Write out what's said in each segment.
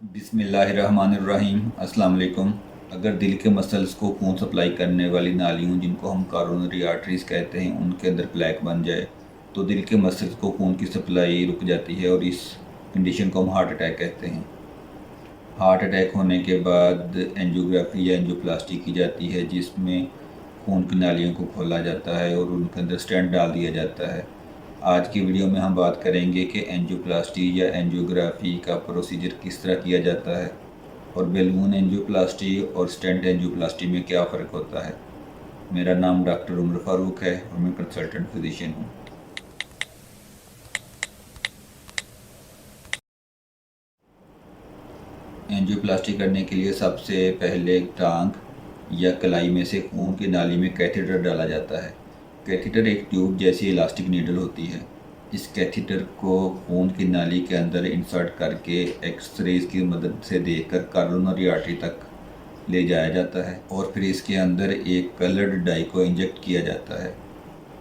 बिस्मिल्लाहिर्रहमानिर्रहीम। अस्सलाम वालेकुम। अगर दिल के मसल्स को खून सप्लाई करने वाली नालियों, जिनको हम करोनरी आर्टरीज़ कहते हैं, उनके अंदर प्लेक बन जाए तो दिल के मसल्स को खून की सप्लाई रुक जाती है और इस कंडीशन को हम हार्ट अटैक कहते हैं। हार्ट अटैक होने के बाद एंजियोग्राफी या एंजियोप्लास्टी की जाती है, जिसमें खून की नालियों को खोला जाता है और उनके अंदर स्टेंट डाल दिया जाता है। आज की वीडियो में हम बात करेंगे कि एंजियोप्लास्टी या एंजियोग्राफी का प्रोसीजर किस तरह किया जाता है और बैलून एंजियोप्लास्टी और स्टेंट एंजियोप्लास्टी में क्या फ़र्क होता है। मेरा नाम डॉक्टर उमर फ़ारूक है और मैं कंसल्टेंट फिजिशियन हूँ। एंजियोप्लास्टी करने के लिए सबसे पहले टांग या कलाई में से खून की नाली में कैथेटर डाला जाता है। कैथेटर एक ट्यूब जैसी इलास्टिक नीडल होती है। इस कैथेटर को खून की नाली के अंदर इंसर्ट करके एक्सरेज की मदद से देखकर करोनरी आर्टरी तक ले जाया जाता है और फिर इसके अंदर एक कलर्ड डाई को इंजेक्ट किया जाता है।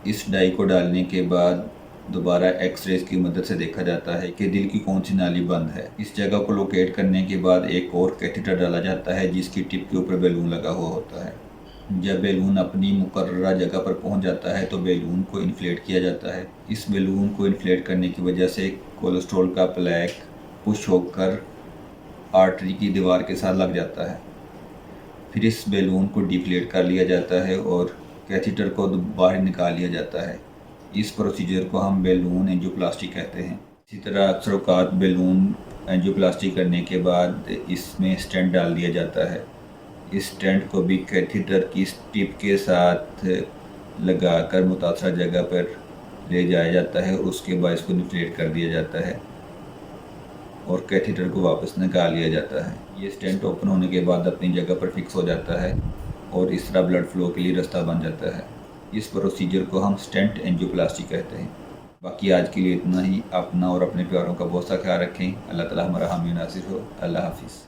इस डाई को डालने के बाद दोबारा एक्सरेज की मदद से देखा जाता है कि दिल की कौन सी नाली बंद है। इस जगह को लोकेट करने के बाद एक और कैथेटर डाला जाता है, जिसकी टिप के ऊपर बैलून लगा हुआ होता है। जब बैलून अपनी मुकर्ररा जगह पर पहुंच जाता है तो बैलून को इन्फ्लेट किया जाता है। इस बैलून को इन्फ्लेट करने की वजह से कोलेस्ट्रॉल का प्लेक पुश होकर आर्टरी की दीवार के साथ लग जाता है। फिर इस बैलून को डिफ्लेट कर लिया जाता है और कैथेटर को बाहर निकाल लिया जाता है। इस प्रोसीजर को हम बैलून एंजियोप्लास्टी कहते हैं। इसी तरह अक्सर औक़ात बैलून एंजियोप्लास्टी करने के बाद इसमें स्टेंट डाल दिया जाता है। इस स्टेंट को भी कैथेटर की टिप के साथ लगाकर मुतासरा जगह पर ले जाया जाता है और उसके बाद इसको डिफ्लेट कर दिया जाता है और कैथेटर को वापस निकाल लिया जाता है। ये स्टेंट ओपन होने के बाद अपनी जगह पर फिक्स हो जाता है और इस तरह ब्लड फ्लो के लिए रास्ता बन जाता है। इस प्रोसीजर को हम स्टेंट एंजियोप्लास्टी कहते हैं। बाकी आज के लिए इतना ही। अपना और अपने प्यारों का बहुत सा ख्याल रखें। अल्लाह ताला हमारा हामी नासिर हो। अल्लाह हाफिज़।